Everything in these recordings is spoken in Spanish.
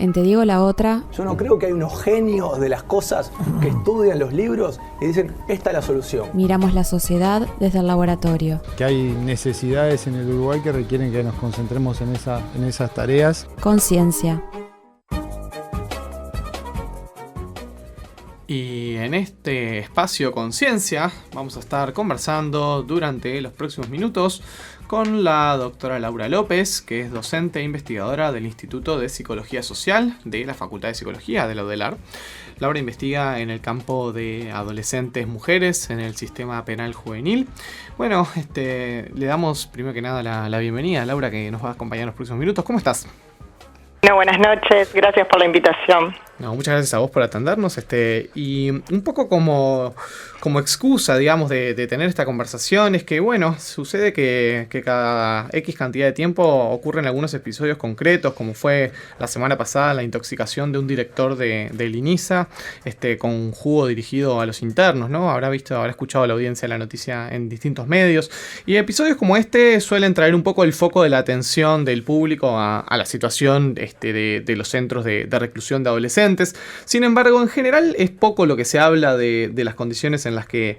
En Te digo la otra, Yo no creo que hay unos genios de las cosas que estudian los libros y dicen, esta es la solución. miramos la sociedad desde el laboratorio. Que hay necesidades en el Uruguay que requieren que nos concentremos en esas tareas. Conciencia. Y en este espacio Conciencia vamos a estar conversando durante los próximos minutos con la doctora Laura López, que es docente e investigadora del Instituto de Psicología Social de la Facultad de Psicología de la UDELAR. Laura investiga en el campo de adolescentes mujeres en el sistema penal juvenil. Bueno, le damos primero que nada la bienvenida a Laura, que nos va a acompañar en los próximos minutos. ¿Cómo estás? Bueno, buenas noches, gracias por la invitación. No, muchas gracias a vos por atendernos, y un poco como excusa, digamos, de tener esta conversación, es que, bueno, sucede que cada X cantidad de tiempo ocurren algunos episodios concretos, como fue la semana pasada la intoxicación de un director del INISA, con jugo dirigido a los internos, ¿no? Habrá escuchado la audiencia la noticia en distintos medios, y episodios como este suelen traer un poco el foco de la atención del público a la situación de los centros de reclusión de adolescentes. Sin embargo, en general es poco lo que se habla de las condiciones en las que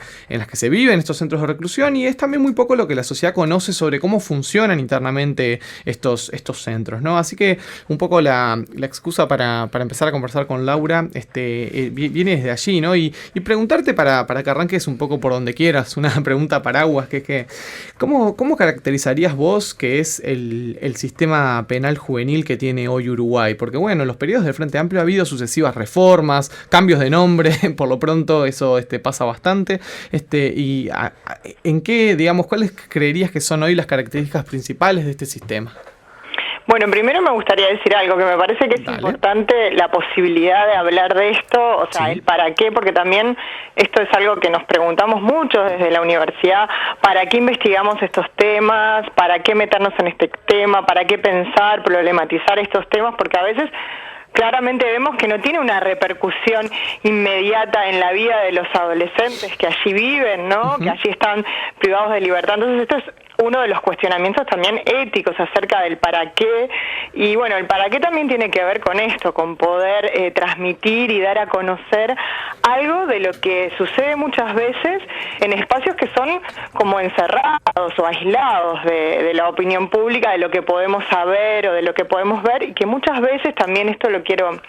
se viven estos centros de reclusión, y es también muy poco lo que la sociedad conoce sobre cómo funcionan internamente estos centros, ¿no? Así que un poco la excusa para empezar a conversar con Laura viene desde allí, ¿no? Y preguntarte para que arranques un poco por donde quieras, una pregunta paraguas, que es que ¿cómo caracterizarías vos que es el sistema penal juvenil que tiene hoy Uruguay? Porque bueno, en los periodos del Frente Amplio ha habido sucesivas reformas, cambios de nombre, por lo pronto eso pasa bastante. ¿En qué, digamos, cuáles creerías que son hoy las características principales de este sistema? Bueno, primero me gustaría decir algo, que me parece que es importante la posibilidad de hablar de esto, o sea, sí, el para qué, porque también esto es algo que nos preguntamos mucho desde la universidad: ¿para qué investigamos estos temas? ¿Para qué meternos en este tema? ¿Para qué pensar, problematizar estos temas? Porque a veces claramente vemos que no tiene una repercusión inmediata en la vida de los adolescentes que allí viven, ¿no? Que allí están privados de libertad. Entonces esto es uno de los cuestionamientos también éticos acerca del para qué. Y bueno, el para qué también tiene que ver con esto, con poder transmitir y dar a conocer algo de lo que sucede muchas veces en espacios que son como encerrados o aislados de la opinión pública, de lo que podemos saber o de lo que podemos ver, y que muchas veces, también esto lo quiero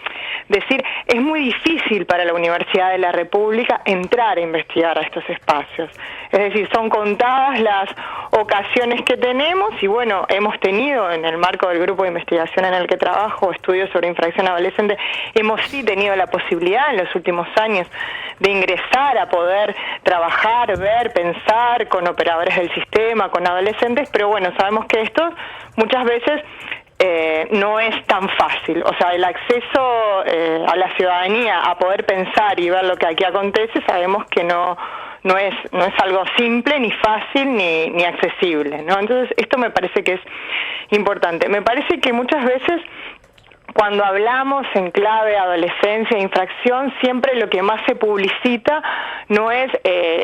decir, es muy difícil para la Universidad de la República entrar a investigar a estos espacios. Es decir, son contadas las ocasiones que tenemos, y bueno, hemos tenido en el marco del grupo de investigación en el que trabajo, estudios sobre infracción adolescente, hemos sí tenido la posibilidad en los últimos años de ingresar a poder trabajar, ver, pensar con operadores del sistema, con adolescentes, pero bueno, sabemos que esto muchas veces no es tan fácil. O sea, el acceso a la ciudadanía a poder pensar y ver lo que aquí acontece, sabemos que no es algo simple, ni fácil, ni accesible, ¿no? Entonces, esto me parece que es importante. Me parece que muchas veces, cuando hablamos en clave adolescencia e infracción, siempre lo que más se publicita no es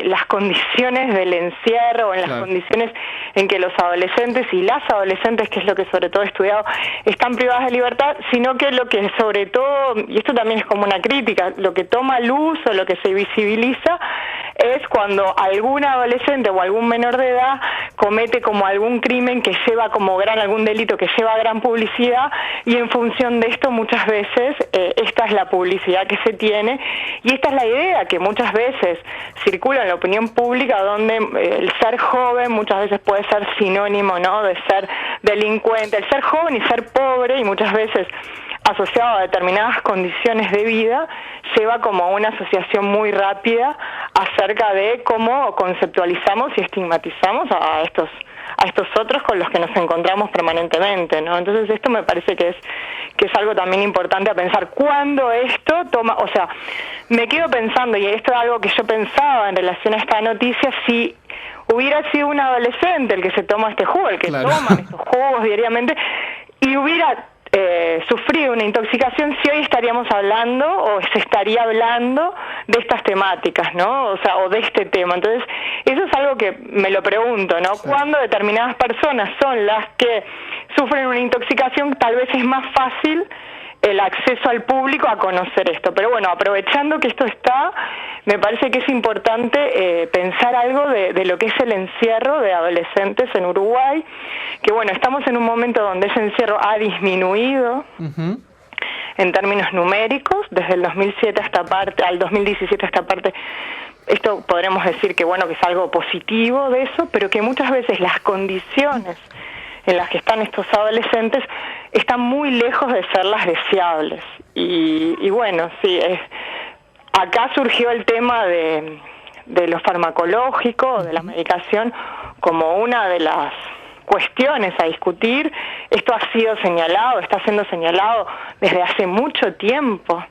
las condiciones del encierro, o en las condiciones en que los adolescentes y las adolescentes, que es lo que sobre todo he estudiado, están privadas de libertad, sino que lo que sobre todo, y esto también es como una crítica, lo que toma luz o lo que se visibiliza es cuando algún adolescente o algún menor de edad comete como algún crimen que lleva como algún delito que lleva gran publicidad, y en función de esto muchas veces esta es la publicidad que se tiene, y esta es la idea que muchas veces circula en la opinión pública, donde el ser joven muchas veces puede ser sinónimo, ¿no?, de ser delincuente, el ser joven y ser pobre, y muchas veces asociado a determinadas condiciones de vida, lleva como una asociación muy rápida acerca de cómo conceptualizamos y estigmatizamos a estos otros con los que nos encontramos permanentemente, ¿no? Entonces esto me parece que es algo también importante a pensar. Cuando esto toma, o sea, me quedo pensando, y esto es algo que yo pensaba en relación a esta noticia, si hubiera sido un adolescente el que se toma este jugo, el que toma estos jugos diariamente, y hubiera sufrido una intoxicación, si hoy estaríamos hablando o se estaría hablando de estas temáticas, ¿no? O sea, o de este tema. Entonces, eso es algo que me lo pregunto, ¿no? Sí. Cuando determinadas personas son las que sufren una intoxicación, tal vez es más fácil el acceso al público a conocer esto. Pero bueno, aprovechando que esto está, me parece que es importante pensar algo de lo que es el encierro de adolescentes en Uruguay, que bueno, estamos en un momento donde ese encierro ha disminuido en términos numéricos, desde el 2007 al 2017 esta parte. Esto podremos decir que bueno, que es algo positivo de eso, pero que muchas veces las condiciones en las que están estos adolescentes están muy lejos de ser las deseables. Y bueno, sí, acá surgió el tema de lo farmacológico, de la medicación, como una de las cuestiones a discutir. Esto ha sido señalado, está siendo señalado desde hace mucho tiempo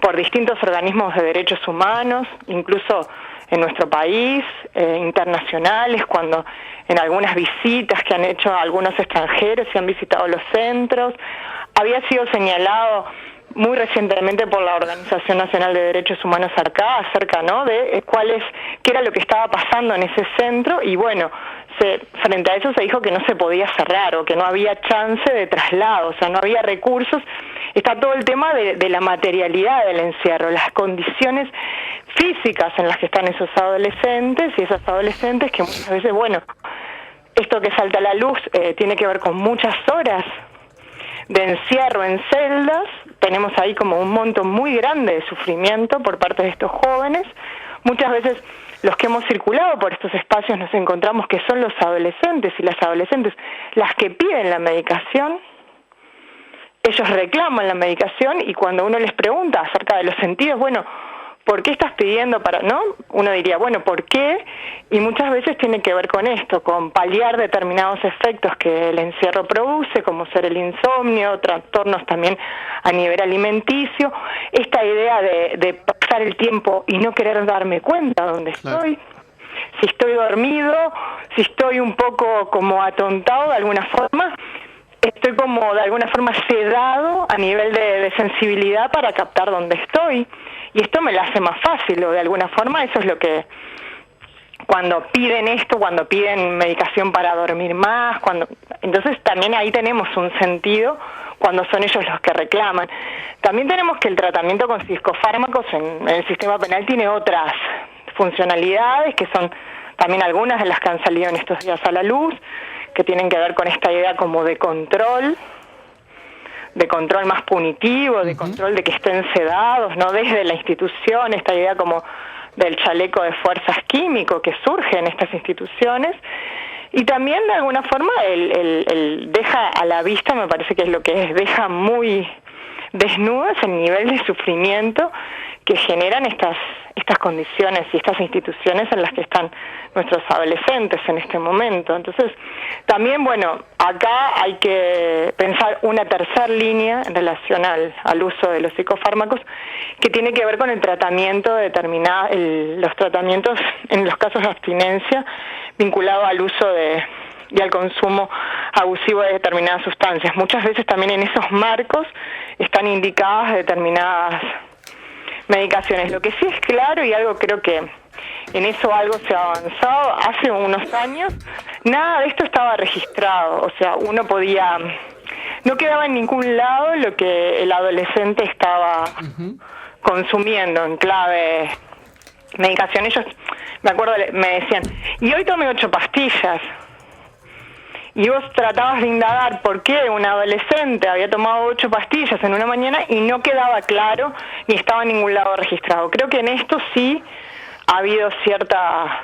por distintos organismos de derechos humanos, incluso en nuestro país, internacionales, cuando en algunas visitas que han hecho algunos extranjeros y han visitado los centros, había sido señalado muy recientemente por la Organización Nacional de Derechos Humanos acá, acerca, ¿no?, de qué era lo que estaba pasando en ese centro, y bueno, frente a eso se dijo que no se podía cerrar o que no había chance de traslado, o sea, no había recursos. Está todo el tema de la materialidad del encierro, las condiciones físicas en las que están esos adolescentes y esas adolescentes que muchas veces, bueno, esto que salta a la luz tiene que ver con muchas horas de encierro en celdas. Tenemos ahí como un monto muy grande de sufrimiento por parte de estos jóvenes. Muchas veces los que hemos circulado por estos espacios nos encontramos que son los adolescentes y las adolescentes las que piden la medicación. Ellos reclaman la medicación y cuando uno les pregunta acerca de los sentidos, bueno, ¿por qué estás pidiendo no? Uno diría, bueno, ¿por qué? Y muchas veces tiene que ver con esto, con paliar determinados efectos que el encierro produce, como ser el insomnio, trastornos también a nivel alimenticio, esta idea de pasar el tiempo y no querer darme cuenta dónde estoy, si estoy dormido, si estoy un poco como atontado de alguna forma, estoy como de alguna forma sedado a nivel de sensibilidad para captar dónde estoy. Y esto me lo hace más fácil, o de alguna forma eso es lo que, cuando piden esto, cuando piden medicación para dormir más, entonces también ahí tenemos un sentido cuando son ellos los que reclaman. También tenemos que el tratamiento con psicofármacos en el sistema penal tiene otras funcionalidades, que son también algunas de las que han salido en estos días a la luz, que tienen que ver con esta idea como de control más punitivo, de control de que estén sedados, no desde la institución, esta idea como del chaleco de fuerzas químico que surge en estas instituciones, y también de alguna forma el deja a la vista, me parece que es lo que es, deja muy desnudas el nivel de sufrimiento que generan estas condiciones y estas instituciones en las que están nuestros adolescentes en este momento. Entonces, también, bueno, acá hay que pensar una tercera línea en relación al uso de los psicofármacos, que tiene que ver con el tratamiento los tratamientos en los casos de abstinencia vinculado al uso y al consumo abusivo de determinadas sustancias. Muchas veces también en esos marcos están indicadas determinadas medicaciones. Lo que sí es claro, y algo creo que en eso algo se ha avanzado, hace unos años nada de esto estaba registrado, o sea, no quedaba en ningún lado lo que el adolescente estaba consumiendo en clave medicación. Ellos, me acuerdo, me decían, y hoy tomé 8 pastillas. Y vos tratabas de indagar por qué un adolescente había tomado 8 pastillas en una mañana y no quedaba claro ni estaba en ningún lado registrado. Creo que en esto sí ha habido cierta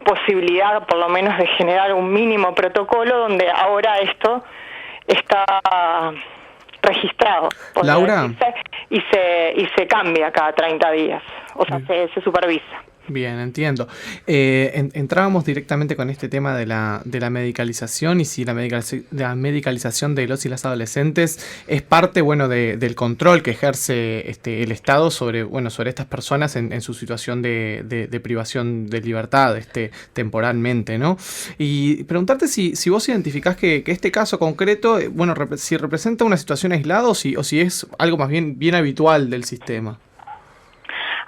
posibilidad, por lo menos, de generar un mínimo protocolo donde ahora esto está registrado. Laura. Y se cambia cada 30 días, o sea, se supervisa. Bien, entiendo. Entrábamos directamente con este tema de la medicalización y si la medicalización de los y las adolescentes es parte, bueno, del control que ejerce el Estado sobre estas personas en su situación de privación de libertad temporalmente, ¿no? Y preguntarte si vos identificás que este caso concreto, si representa una situación aislada o si es algo más bien habitual del sistema.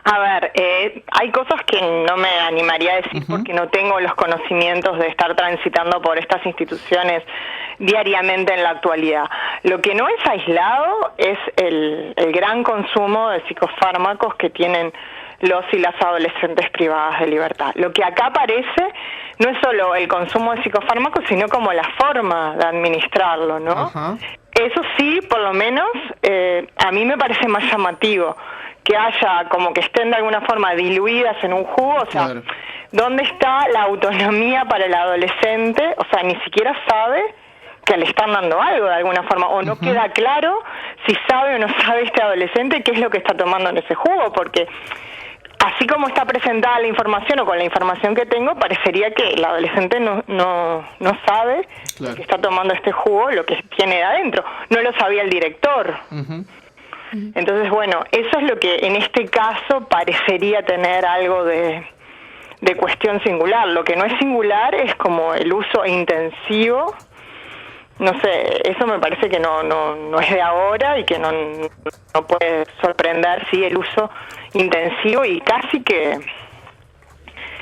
A ver, hay cosas que no me animaría a decir porque no tengo los conocimientos de estar transitando por estas instituciones diariamente en la actualidad. Lo que no es aislado es el gran consumo de psicofármacos que tienen los y las adolescentes privadas de libertad. Lo que acá aparece no es solo el consumo de psicofármacos, sino como la forma de administrarlo, ¿no? Ajá. Eso sí, por lo menos, a mí me parece más llamativo, que haya como que estén de alguna forma diluidas en un jugo, o sea, Claro. ¿dónde está la autonomía para el adolescente? O sea, ni siquiera sabe que le están dando algo de alguna forma, o no queda claro si sabe o no sabe este adolescente qué es lo que está tomando en ese jugo, porque así como está presentada la información o con la información que tengo, parecería que el adolescente no sabe Claro. que está tomando este jugo, lo que tiene de adentro. No lo sabía el director. Ujú. Entonces, bueno, eso es lo que en este caso parecería tener algo de cuestión singular. Lo que no es singular es como el uso intensivo. No sé, eso me parece que no es de ahora y que no puede sorprender, sí, el uso intensivo, y casi que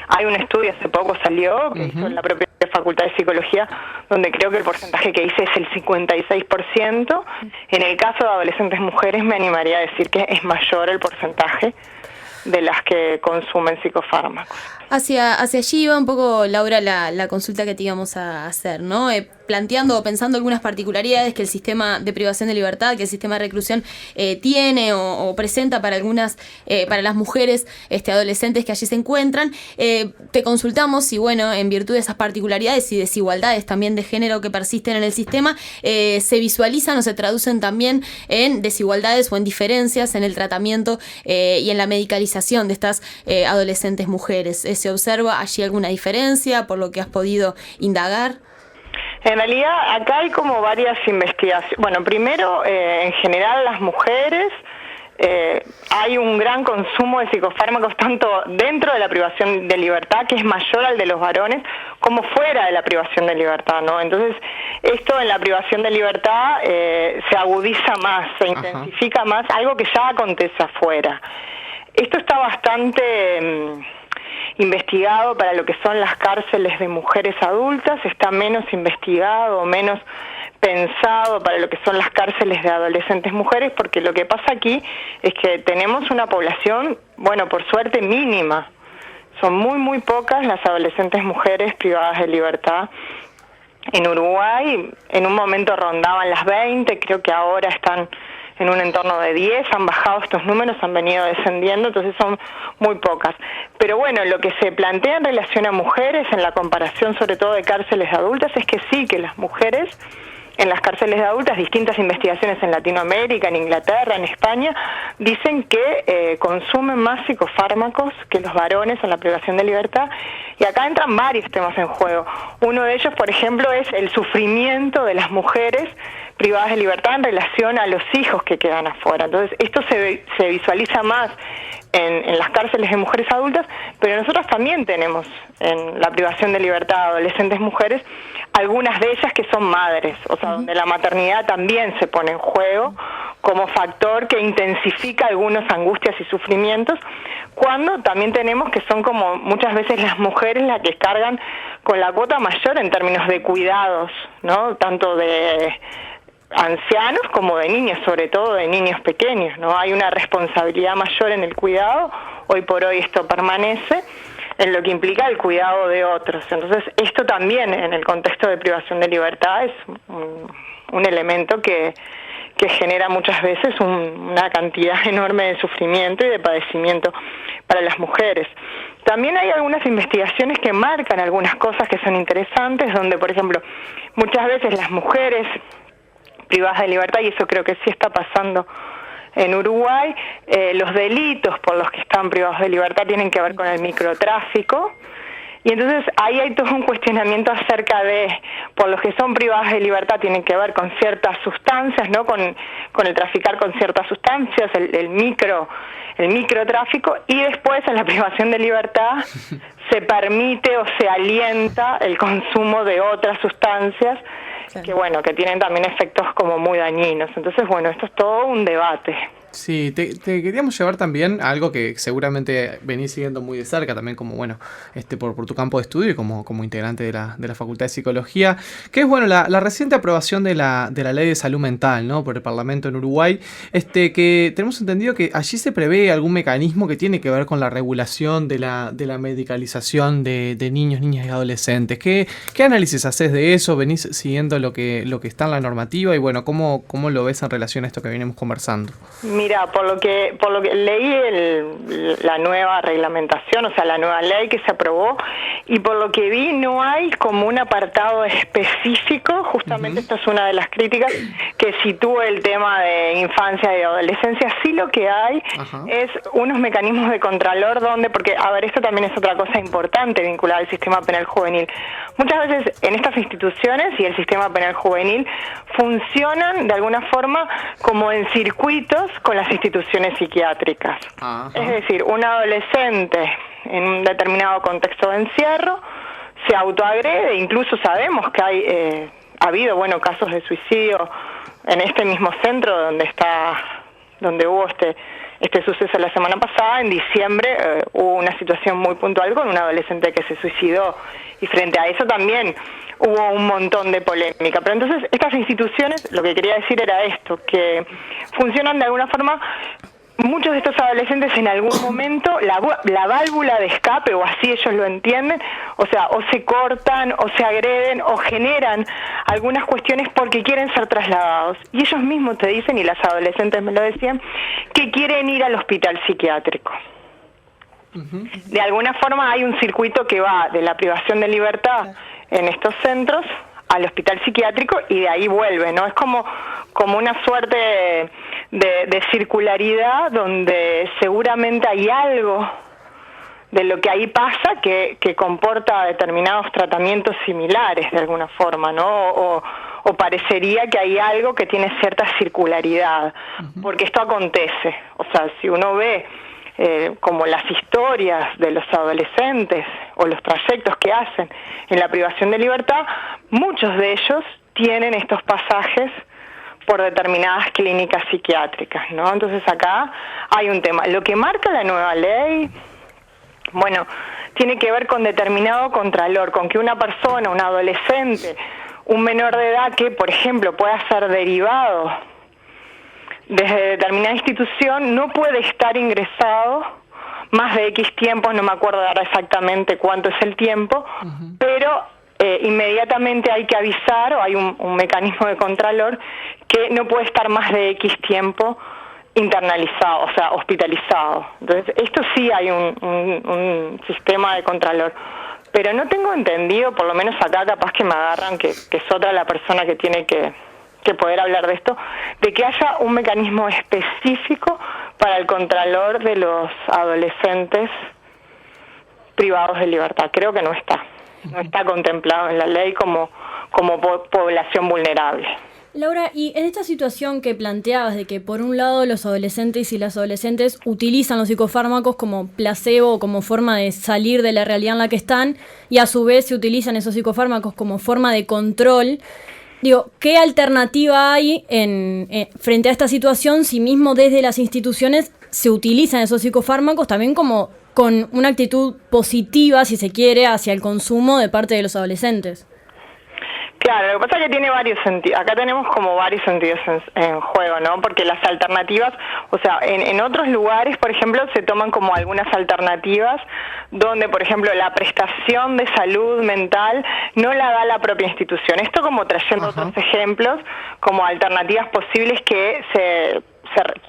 hay un estudio hace poco salió que hizo en la propia Facultad de Psicología, donde creo que el porcentaje que hice es el 56%. En el caso de adolescentes mujeres me animaría a decir que es mayor el porcentaje de las que consumen psicofármacos. Hacia allí va un poco, Laura, la consulta que te íbamos a hacer, ¿no? Planteando o pensando algunas particularidades que el sistema de privación de libertad, que el sistema de reclusión tiene o presenta para algunas, para las mujeres adolescentes que allí se encuentran. Te consultamos si, bueno, en virtud de esas particularidades y desigualdades también de género que persisten en el sistema, se visualizan o se traducen también en desigualdades o en diferencias en el tratamiento y en la medicalización de estas adolescentes mujeres. ¿Se observa allí alguna diferencia por lo que has podido indagar? En realidad acá hay como varias investigaciones. Bueno, primero, en general las mujeres, hay un gran consumo de psicofármacos tanto dentro de la privación de libertad, que es mayor al de los varones, como fuera de la privación de libertad, ¿no? Entonces, esto en la privación de libertad se agudiza más, se intensifica más, algo que ya acontece afuera. Esto está bastante investigado para lo que son las cárceles de mujeres adultas, está menos investigado, menos pensado para lo que son las cárceles de adolescentes mujeres, porque lo que pasa aquí es que tenemos una población, bueno, por suerte mínima. Son muy pocas las adolescentes mujeres privadas de libertad en Uruguay. En un momento rondaban las 20, creo que ahora están en un entorno de 10, han bajado estos números, han venido descendiendo, entonces son muy pocas. Pero bueno, lo que se plantea en relación a mujeres, en la comparación sobre todo de cárceles de adultas, es que sí, que las mujeres en las cárceles de adultas, distintas investigaciones en Latinoamérica, en Inglaterra, en España, dicen que consumen más psicofármacos que los varones en la privación de libertad, y acá entran varios temas en juego. Uno de ellos, por ejemplo, es el sufrimiento de las mujeres privadas de libertad en relación a los hijos que quedan afuera. Entonces, esto se visualiza más en las cárceles de mujeres adultas, pero nosotros también tenemos en la privación de libertad de adolescentes mujeres, algunas de ellas que son madres, o sea, donde la maternidad también se pone en juego como factor que intensifica algunas angustias y sufrimientos, cuando también tenemos que son como muchas veces las mujeres las que cargan con la cuota mayor en términos de cuidados, ¿no? Tanto de ancianos como de niños, sobre todo de niños pequeños, ¿no? Hay una responsabilidad mayor en el cuidado, hoy por hoy esto permanece, en lo que implica el cuidado de otros. Entonces, esto también en el contexto de privación de libertad es un elemento que genera muchas veces una cantidad enorme de sufrimiento y de padecimiento para las mujeres. También hay algunas investigaciones que marcan algunas cosas que son interesantes, donde, por ejemplo, muchas veces las mujeres privadas de libertad, y eso creo que sí está pasando en Uruguay, los delitos por los que están privados de libertad tienen que ver con el microtráfico, y entonces ahí hay todo un cuestionamiento acerca de, por los que son privadas de libertad tienen que ver con ciertas sustancias, ¿no? Con el traficar con ciertas sustancias, el microtráfico, y después en la privación de libertad se permite o se alienta el consumo de otras sustancias que, bueno, que tienen también efectos como muy dañinos. Entonces, bueno, esto es todo un debate. Sí, te queríamos llevar también a algo que seguramente venís siguiendo muy de cerca, también como, bueno, por tu campo de estudio y como integrante de la Facultad de Psicología, que es, bueno, la reciente aprobación de la Ley de Salud Mental, ¿no?, por el Parlamento en Uruguay, que tenemos entendido que allí se prevé algún mecanismo que tiene que ver con la regulación de la medicalización de niños, niñas y adolescentes. ¿Qué análisis haces de eso? ¿Venís siguiendo lo que está en la normativa? Y, bueno, ¿cómo lo ves en relación a esto que venimos conversando? Mira, por lo que leí la nueva reglamentación, o sea, la nueva ley que se aprobó, y por lo que vi no hay como un apartado específico, justamente esta es una de las críticas, que sitúe el tema de infancia y adolescencia. Sí, lo que hay es unos mecanismos de contralor donde, porque, a ver, esto también es otra cosa importante vinculada al sistema penal juvenil. Muchas veces en estas instituciones y el sistema penal juvenil funcionan de alguna forma como en circuitos con las instituciones psiquiátricas. Es decir, un adolescente en un determinado contexto de encierro se autoagrede, incluso sabemos que ha habido, bueno, casos de suicidio en este mismo centro donde hubo este suceso la semana pasada. En diciembre hubo una situación muy puntual con un adolescente que se suicidó, y frente a eso también hubo un montón de polémica. Pero entonces estas instituciones, lo que quería decir era esto, que funcionan de alguna forma. Muchos de estos adolescentes en algún momento, la válvula de escape, o así ellos lo entienden, o sea, o se cortan, o se agreden, o generan algunas cuestiones porque quieren ser trasladados. Y ellos mismos te dicen, y las adolescentes me lo decían, que quieren ir al hospital psiquiátrico. De alguna forma hay un circuito que va de la privación de libertad en estos centros al hospital psiquiátrico, y de ahí vuelve, ¿no? Es como una suerte de circularidad donde seguramente hay algo de lo que ahí pasa que comporta determinados tratamientos similares de alguna forma, ¿no? O parecería que hay algo que tiene cierta circularidad, porque esto acontece. O sea, si uno ve como las historias de los adolescentes o los trayectos que hacen en la privación de libertad, muchos de ellos tienen estos pasajes por determinadas clínicas psiquiátricas, ¿no? Entonces acá hay un tema. Lo que marca la nueva ley, bueno, tiene que ver con determinado contralor, con que una persona, un adolescente, un menor de edad que, por ejemplo, pueda ser derivado desde determinada institución, no puede estar ingresado más de X tiempo, no me acuerdo ahora exactamente cuánto es el tiempo, pero inmediatamente hay que avisar, o hay un mecanismo de contralor, que no puede estar más de X tiempo internalizado, o sea, hospitalizado. Entonces, esto sí hay un sistema de contralor. Pero no tengo entendido, por lo menos acá capaz que me agarran, que es otra la persona que tiene que poder hablar de esto, de que haya un mecanismo específico para el contralor de los adolescentes privados de libertad. Creo que no está contemplado en la ley como población vulnerable. Laura, y en esta situación que planteabas de que por un lado los adolescentes y las adolescentes utilizan los psicofármacos como placebo o como forma de salir de la realidad en la que están, y a su vez se utilizan esos psicofármacos como forma de control, digo, ¿qué alternativa hay frente a esta situación si mismo desde las instituciones se utilizan esos psicofármacos también como con una actitud positiva, si se quiere, hacia el consumo de parte de los adolescentes? Claro, lo que pasa es que tiene varios sentidos. Acá tenemos como varios sentidos en juego, ¿no? Porque las alternativas, o sea, en otros lugares, por ejemplo, se toman como algunas alternativas donde, por ejemplo, la prestación de salud mental no la da la propia institución. Esto como trayendo otros ejemplos, como alternativas posibles que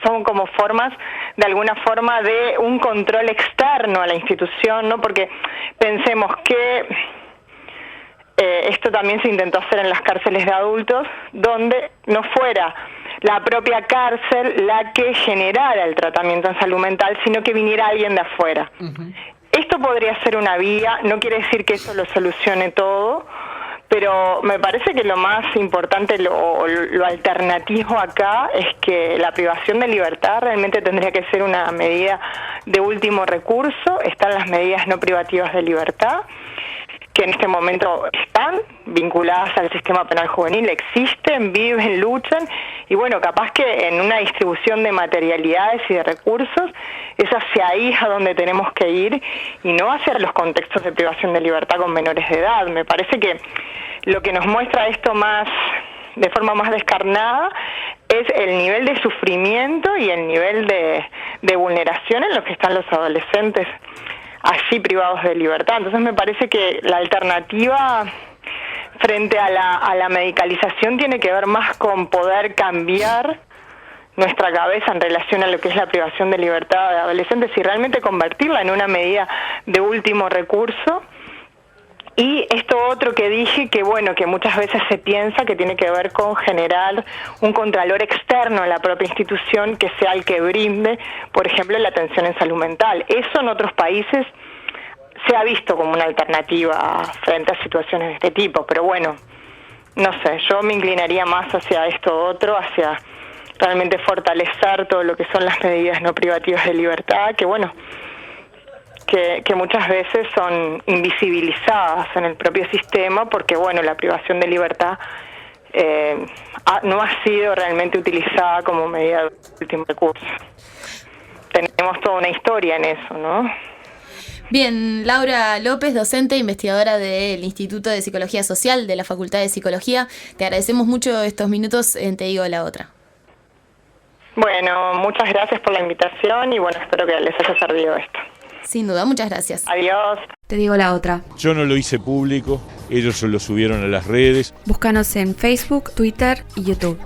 son como formas, de alguna forma, de un control externo a la institución, ¿no? Porque pensemos que esto también se intentó hacer en las cárceles de adultos, donde no fuera la propia cárcel la que generara el tratamiento en salud mental, sino que viniera alguien de afuera. Esto podría ser una vía, no quiere decir que eso lo solucione todo, pero me parece que lo más importante, lo alternativo acá, es que la privación de libertad realmente tendría que ser una medida de último recurso. Están las medidas no privativas de libertad, que en este momento están vinculadas al sistema penal juvenil, existen, viven, luchan, y bueno, capaz que en una distribución de materialidades y de recursos es hacia ahí a donde tenemos que ir y no hacia los contextos de privación de libertad con menores de edad. Me parece que lo que nos muestra esto de forma más descarnada es el nivel de sufrimiento y el nivel de vulneración en los que están los adolescentes allí privados de libertad. Entonces me parece que la alternativa frente a la medicalización tiene que ver más con poder cambiar nuestra cabeza en relación a lo que es la privación de libertad de adolescentes y realmente convertirla en una medida de último recurso. Y esto otro que dije, que bueno, que muchas veces se piensa que tiene que ver con generar un contralor externo a la propia institución que sea el que brinde, por ejemplo, la atención en salud mental. Eso en otros países se ha visto como una alternativa frente a situaciones de este tipo, pero bueno, no sé, yo me inclinaría más hacia esto otro, hacia realmente fortalecer todo lo que son las medidas no privativas de libertad, que bueno, que muchas veces son invisibilizadas en el propio sistema porque, bueno, la privación de libertad no ha sido realmente utilizada como medida de último recurso. Tenemos toda una historia en eso, ¿no? Bien, Laura López, docente e investigadora del Instituto de Psicología Social de la Facultad de Psicología, te agradecemos mucho estos minutos en Te Digo la Otra. Bueno, muchas gracias por la invitación y bueno, espero que les haya servido esto. Sin duda, muchas gracias. Adiós. Te digo la otra. Yo no lo hice público, ellos se lo subieron a las redes. Búscanos en Facebook, Twitter y YouTube.